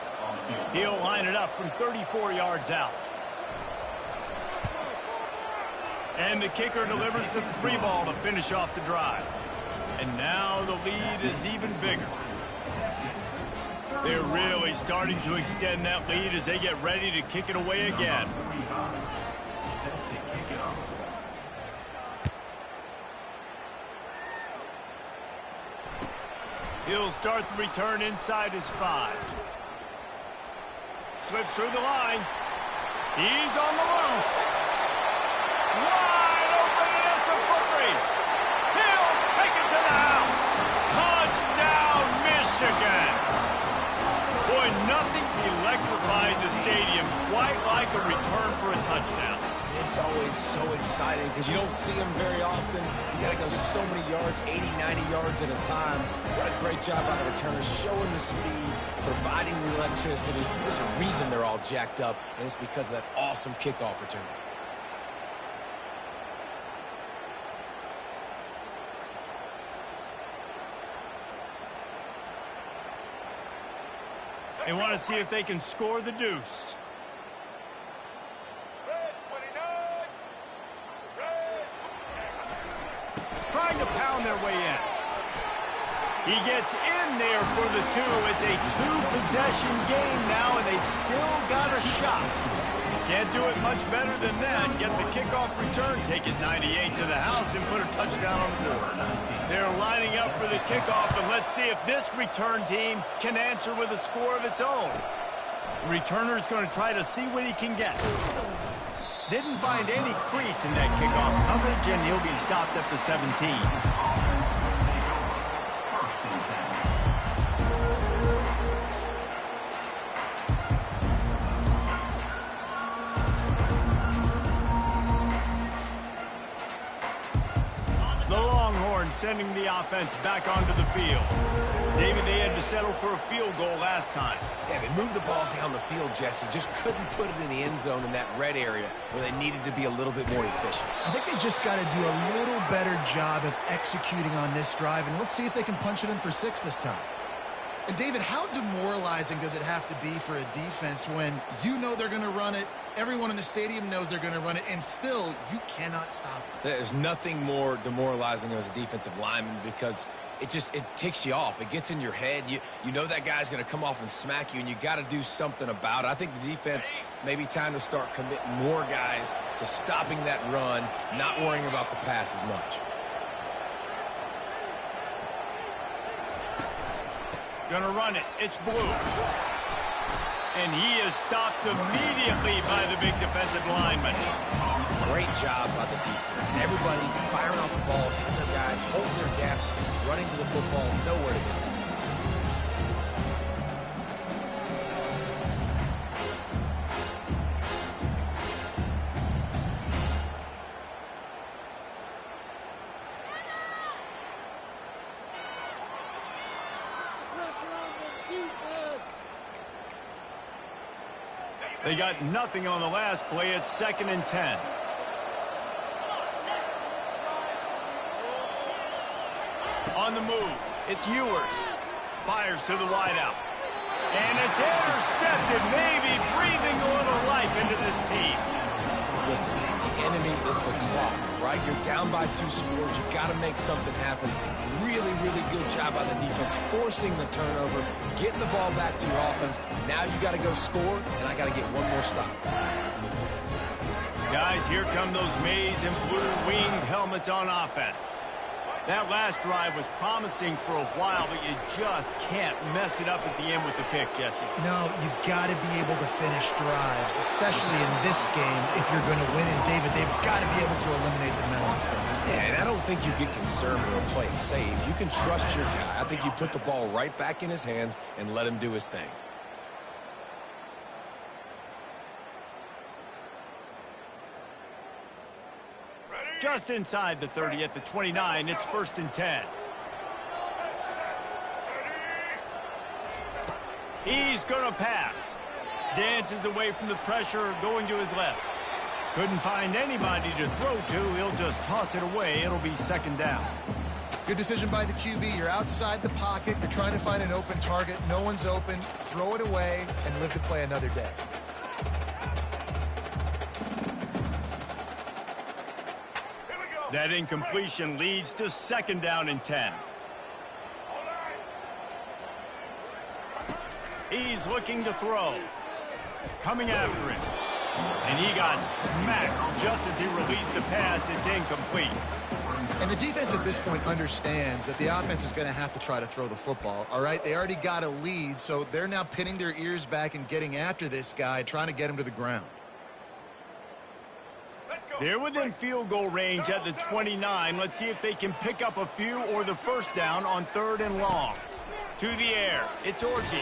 He'll line it up from 34 yards out. And the kicker delivers the 3 ball to finish off the drive. And now the lead is even bigger. They're really starting to extend that lead as they get ready to kick it away again. He'll start the return inside his 5. Slips through the line. He's on the loose. Wide open, and it's a foot race. He'll take it to the house. Touchdown, Michigan. Boy, nothing electrifies a stadium quite like a return for a touchdown. It's always so exciting because you don't see them very often. You got to go so many yards, 80, 90 yards at a time. What a great job by the returners, showing the speed, providing the electricity. There's a reason they're all jacked up, and it's because of that awesome kickoff return. They want to see if they can score the deuce. Trying to pound their way in. He gets in there for the 2. It's a 2-possession game now, and they've still got a shot. Can't do it much better than that. Get the kickoff return, take it 98 to the house, and put a touchdown on the board. They're lining up for the kickoff, and let's see if this return team can answer with a score of its own. The returner's going to try to see what he can get. Didn't find any crease in that kickoff coverage, and he'll be stopped at the 17. Sending the offense back onto the field. David, they had to settle for a field goal last time. Yeah, they moved the ball down the field, Jesse. Just couldn't put it in the end zone in that red area where they needed to be a little bit more efficient. I think they just got to do a little better job of executing on this drive, and let's see if they can punch it in for 6 this time. And David, how demoralizing does it have to be for a defense when you know they're going to run it, everyone in the stadium knows they're going to run it, and still you cannot stop it? There's nothing more demoralizing as a defensive lineman because it ticks you off. It gets in your head. You know that guy's going to come off and smack you, and you got to do something about it. I think the defense maybe time to start committing more guys to stopping that run, not worrying about the pass as much. Gonna run it. It's Blue. And he is stopped immediately by the big defensive lineman. Great job by the defense. Everybody firing off the ball, hitting their guys, holding their gaps, running to the football, nowhere to go. They got nothing on the last play. It's 2nd and 10. On the move, it's Ewers. Fires to the wideout. And it's intercepted, maybe breathing a little life into this team. Listen, the enemy is the clock, right? You're down by 2 scores. You got to make something happen. Really, really good job by the defense, forcing the turnover, getting the ball back to your offense. Now you got to go score, and I got to get one more stop. Guys, here come those maize and blue winged helmets on offense. That last drive was promising for a while, but you just can't mess it up at the end with the pick, Jesse. No, you got to be able to finish drives, especially in this game if you're going to win. And David, they've got to be able to eliminate the mental mistakes. Yeah, and I don't think you get conservative or play it safe. You can trust your guy. I think you put the ball right back in his hands and let him do his thing. Just inside the 30 at the 29, it's 1st and 10. He's going to pass. Dances away from the pressure, going to his left. Couldn't find anybody to throw to. He'll just toss it away. It'll be 2nd down. Good decision by the QB. You're outside the pocket. You're trying to find an open target. No one's open. Throw it away and live to play another day. That incompletion leads to 2nd down and 10. He's looking to throw. Coming after him. And he got smacked just as he released the pass. It's incomplete. And the defense at this point understands that the offense is going to have to try to throw the football, all right? They already got a lead, so they're now pinning their ears back and getting after this guy, trying to get him to the ground. They're within field goal range at the 29. Let's see if they can pick up a few or the 1st down on 3rd and long. To the air. It's Orji.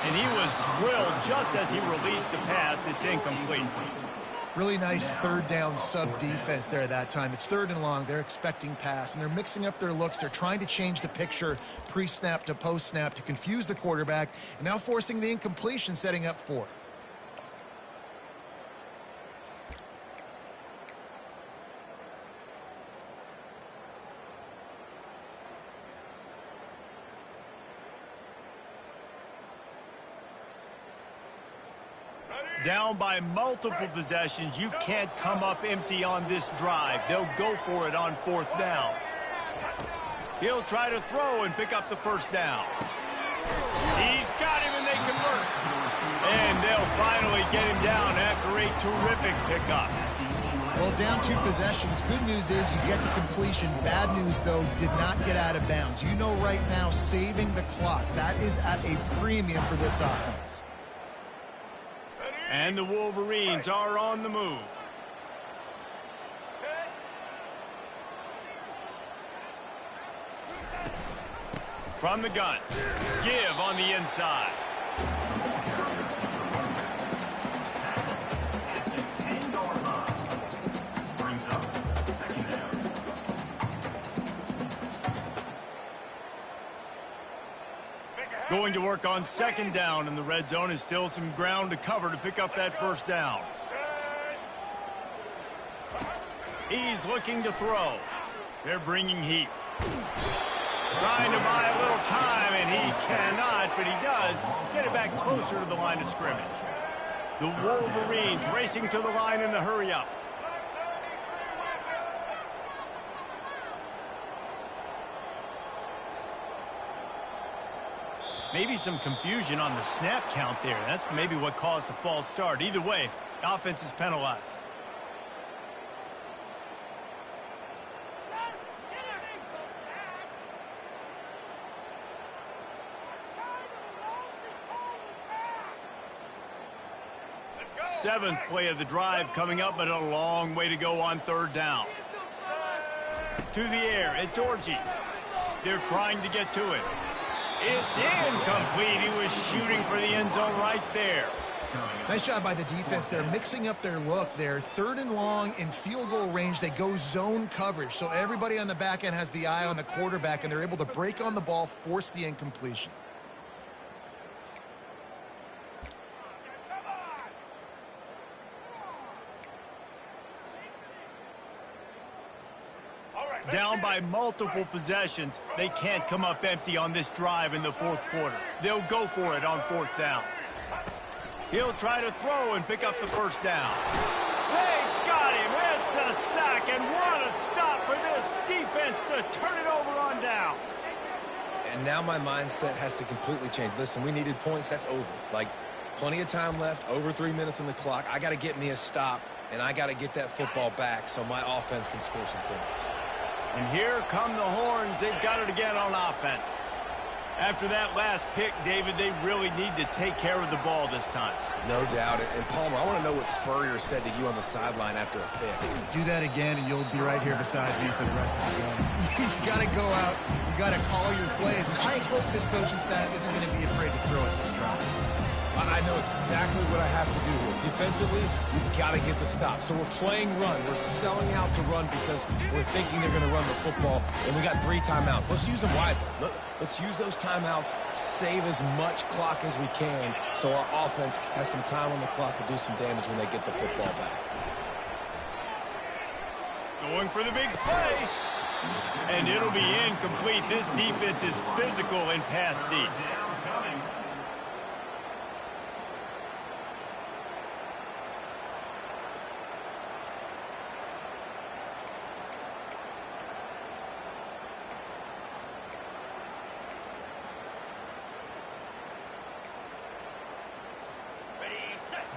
And he was drilled just as he released the pass. It's incomplete. Really nice 3rd down sub defense there at that time. It's 3rd and long. They're expecting pass, and they're mixing up their looks. They're trying to change the picture pre-snap to post-snap to confuse the quarterback, and now forcing the incompletion, setting up 4th. Down by multiple possessions, you can't come up empty on this drive. They'll go for it on 4th down. He'll try to throw and pick up the 1st down. He's got him and they convert. And they'll finally get him down after a terrific pickup. Well, down 2 possessions. Good news is you get the completion. Bad news, though, did not get out of bounds. You know right now, saving the clock. That is at a premium for this offense. And the Wolverines are on the move. From the gun. Give on the inside. Going to work on 2nd down, and the red zone is still some ground to cover to pick up that 1st down. He's looking to throw. They're bringing heat. Trying to buy a little time, and he cannot, but he does get it back closer to the line of scrimmage. The Wolverines racing to the line in the hurry-up. Maybe some confusion on the snap count there. That's maybe what caused the false start. Either way, offense is penalized. Seventh play of the drive coming up, but a long way to go on 3rd down. To the air, it's Orji. They're trying to get to it. It's incomplete. He was shooting for the end zone right there. Nice job by the defense. They're mixing up their look there. 3rd and long in field goal range. They go zone coverage. So everybody on the back end has the eye on the quarterback, and they're able to break on the ball, force the incompletion. Down by multiple possessions. They can't come up empty on this drive in the 4th quarter. They'll go for it on 4th down. He'll try to throw and pick up the 1st down. They got him. It's a sack, and what a stop for this defense to turn it over on down. And now my mindset has to completely change. Listen, we needed points. That's over. Like, plenty of time left, over 3 minutes on the clock. I got to get me a stop, and I got to get that football back so my offense can score some points. And here come the horns. They've got it again on offense. After that last pick, David, they really need to take care of the ball this time. No doubt. And Palmer, I want to know what Spurrier said to you on the sideline after a pick. Do that again, and you'll be right here beside me for the rest of the game. You got to go out. You got to call your plays. And I hope this coaching staff isn't going to be afraid to throw at this drive. I know exactly what I have to do here. Defensively, we've got to get the stop. So we're playing run. We're selling out to run because we're thinking they're going to run the football, and we got 3 timeouts. Let's use them wisely. Let's use those timeouts, save as much clock as we can so our offense has some time on the clock to do some damage when they get the football back. Going for the big play. And it'll be incomplete. This defense is physical and pass deep.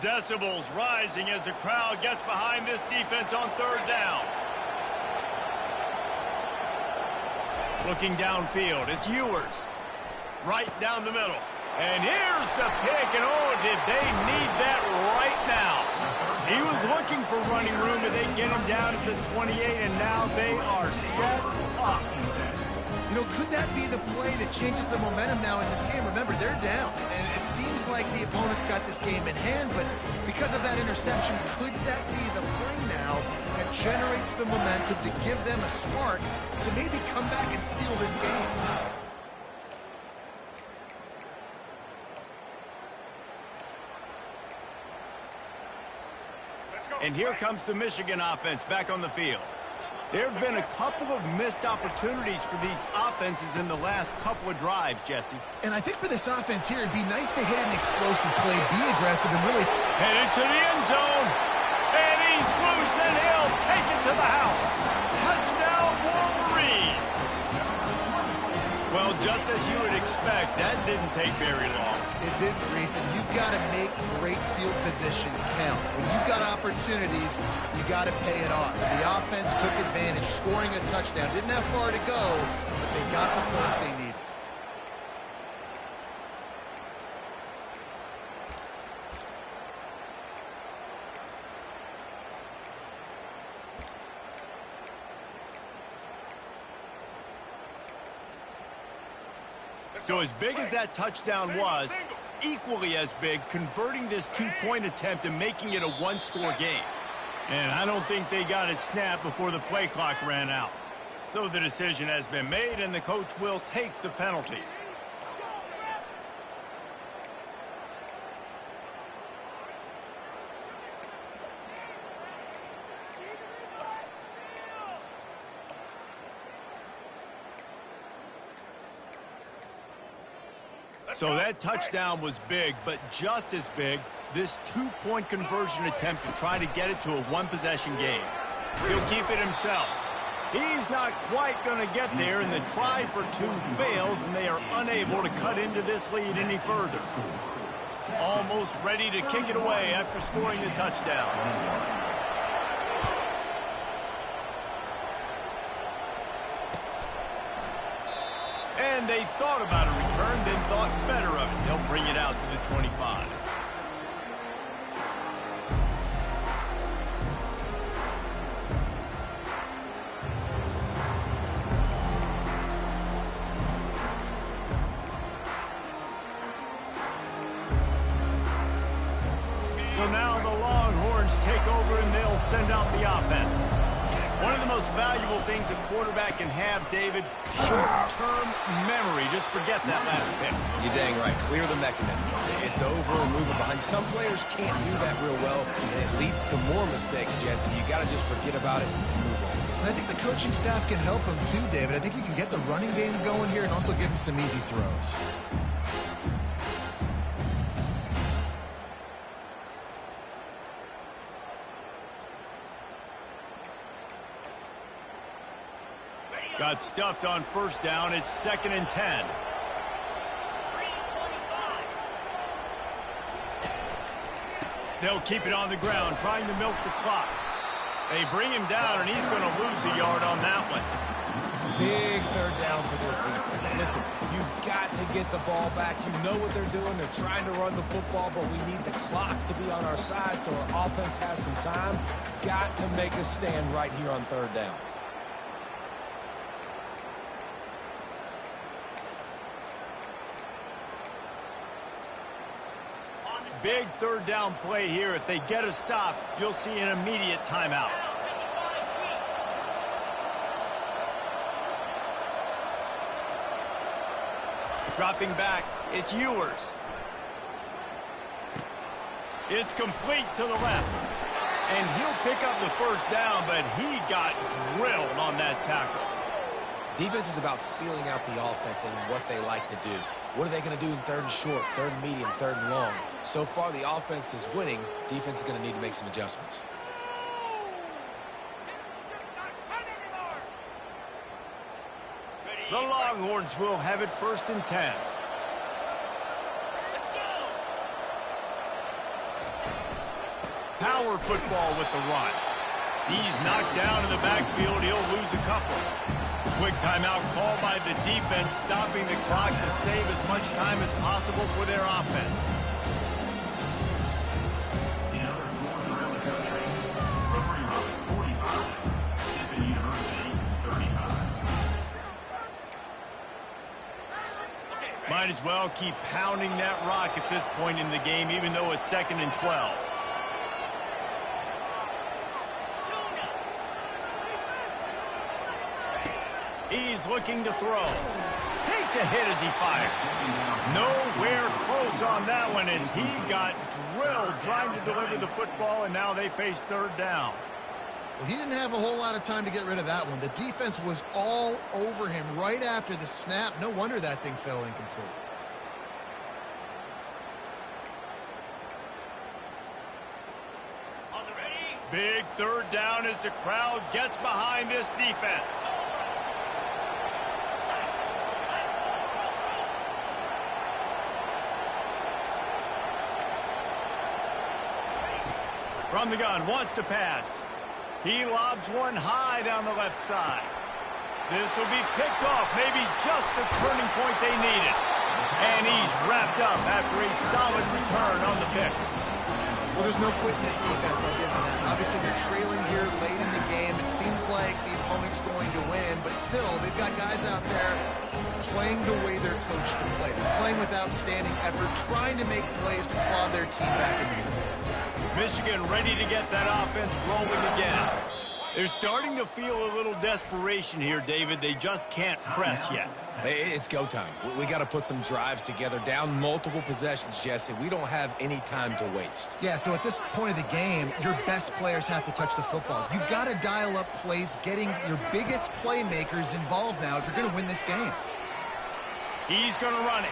Decibels rising as the crowd gets behind this defense on third down. Looking downfield, it's Ewers. Right down the middle. And here's the pick, and oh, did they need that right now. He was looking for running room, and they get him down at the 28, and now they are set up. You know, could that be the play that changes the momentum now in this game? Remember, they're down, and it seems like the opponent's got this game in hand, but because of that interception, could that be the play now that generates the momentum to give them a spark to maybe come back and steal this game? And here comes the Michigan offense back on the field. There have been a couple of missed opportunities for these offenses in the last couple of drives, Jesse. And I think for this offense here, it'd be nice to hit an explosive play, be aggressive, and really... Headed to the end zone. And he's loose, and he'll take it to the house. Touchdown, Wolverine. Well, just as you would expect, that didn't take very long. It didn't, Reese, and you've got to make great field position count. When you've got opportunities, you got to pay it off. The offense took advantage, scoring a touchdown. Didn't have far to go, but they got the points they needed. So as big as that touchdown was, equally as big, converting this two-point attempt and making it a one-score game. And I don't think they got it snapped before the play clock ran out. So the decision has been made, and the coach will take the penalty. So that touchdown was big, but just as big, this two-point conversion attempt to try to get it to a one-possession game. He'll keep it himself. He's not quite going to get there, and the try for two fails, and they are unable to cut into this lead any further. Almost ready to kick it away after scoring the touchdown. And they thought about a return, then thought better of it. They'll bring it out to the 25. So now the Longhorns take over and they'll send out the offense. One of the most valuable things a quarterback can have, David, short-term memory. Just forget that last pick. You're dang right. Clear the mechanism. It's over and moving behind. Some players can't do that real well, and it leads to more mistakes, Jesse. You got to just forget about it and move on. And I think the coaching staff can help him too, David. I think you can get the running game going here and also give him some easy throws. Got stuffed on first down. It's 2nd and 10. They'll keep it on the ground, trying to milk the clock. They bring him down, and he's going to lose a yard on that one. Big third down for this defense. Listen, you've got to get the ball back. You know what they're doing. They're trying to run the football, but we need the clock to be on our side so our offense has some time. Got to make a stand right here on third down. Big third down play here. If they get a stop, you'll see an immediate timeout. Dropping back, it's Ewers. It's complete to the left. And he'll pick up the first down, but he got drilled on that tackle. Defense is about feeling out the offense and what they like to do. What are they going to do in third and short, third and medium, third and long? So far, the offense is winning. Defense is going to need to make some adjustments. The Longhorns will have it 1st and 10. power football with the run. He's knocked down in the backfield. He'll lose a couple. Quick timeout called by the defense, stopping the clock to save as much time as possible for their offense. Might as well keep pounding that rock at this point in the game, even though it's 2nd and 12. He's looking to throw. Takes a hit as he fires. Nowhere close on that one as he got drilled trying to deliver the football, and now they face 3rd down. Well, he didn't have a whole lot of time to get rid of that one. The defense was all over him right after the snap. No wonder that thing fell incomplete. Big 3rd down as the crowd gets behind this defense. From the gun, wants to pass. He lobs one high down the left side. This will be picked off, maybe just the turning point they needed. And he's wrapped up after a solid return on the pick. Well, there's no quit in this defense, I'll give them that. Obviously, they're trailing here late in the game. It seems like the opponent's going to win, but still, they've got guys out there playing the way their coach can play. They're playing with outstanding effort, trying to make plays to claw their team back in the game. Michigan ready to get that offense rolling again. They're starting to feel a little desperation here, David. They just can't press yet. Hey, it's go time. We got to put some drives together, down multiple possessions, Jesse. We don't have any time to waste. Yeah, so at this point of the game, your best players have to touch the football. You've got to dial up plays, getting your biggest playmakers involved now if you're going to win this game. He's going to run it.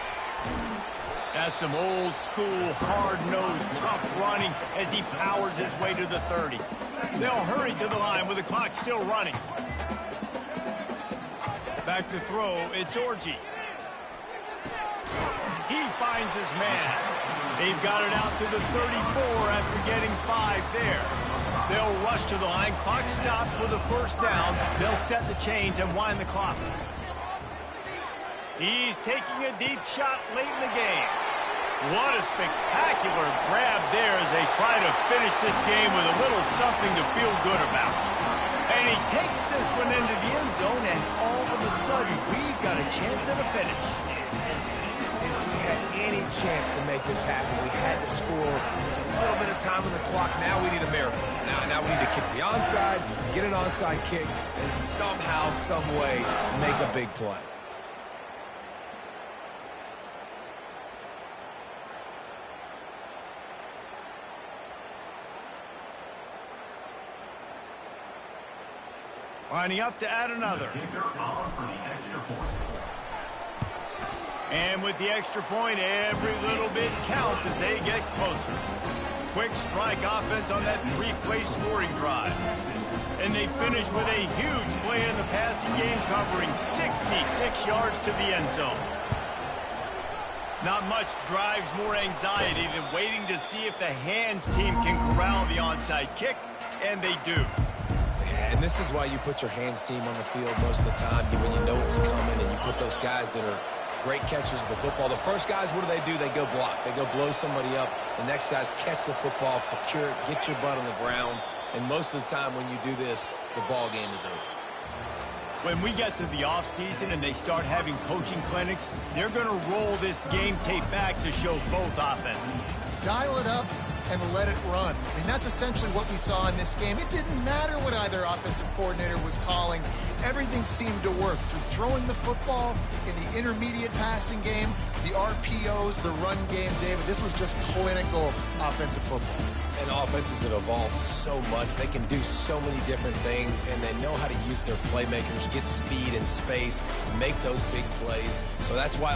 That's some old-school, hard-nosed, tough running as he powers his way to the 30. They'll hurry to the line with the clock still running. Back to throw, it's Orji. He finds his man. They've got it out to the 34 after getting 5 there. They'll rush to the line. Clock stopped for the 1st down. They'll set the chains and wind the clock. He's taking a deep shot late in the game. What a spectacular grab there as they try to finish this game with a little something to feel good about. And he takes this one into the end zone, and all of a sudden, we've got a chance at a finish. If we had any chance to make this happen, we had to score with a little bit of time on the clock. Now we need a miracle. Now we need to kick the onside, get an onside kick, and somehow, some way, make a big play. Lining up to add another. And with the extra point, every little bit counts as they get closer. Quick strike offense on that 3-play scoring drive. And they finish with a huge play in the passing game, covering 66 yards to the end zone. Not much drives more anxiety than waiting to see if the hands team can corral the onside kick, and they do. And this is why you put your hands team on the field most of the time when you know it's coming, and you put those guys that are great catchers of the football. The first guys, what do? They go block. They go blow somebody up. The next guys catch the football, secure it, get your butt on the ground. And most of the time when you do this, the ball game is over. When we get to the offseason and they start having coaching clinics, they're going to roll this game tape back to show both offenses. Dial it up and let it run. I mean, that's essentially what we saw in this game. It didn't matter what either offensive coordinator was calling. Everything seemed to work through throwing the football in the intermediate passing game, the RPOs, the run game, David. This was just clinical offensive football. And offenses have evolved so much. They can do so many different things, and they know how to use their playmakers, get speed and space, make those big plays. So that's why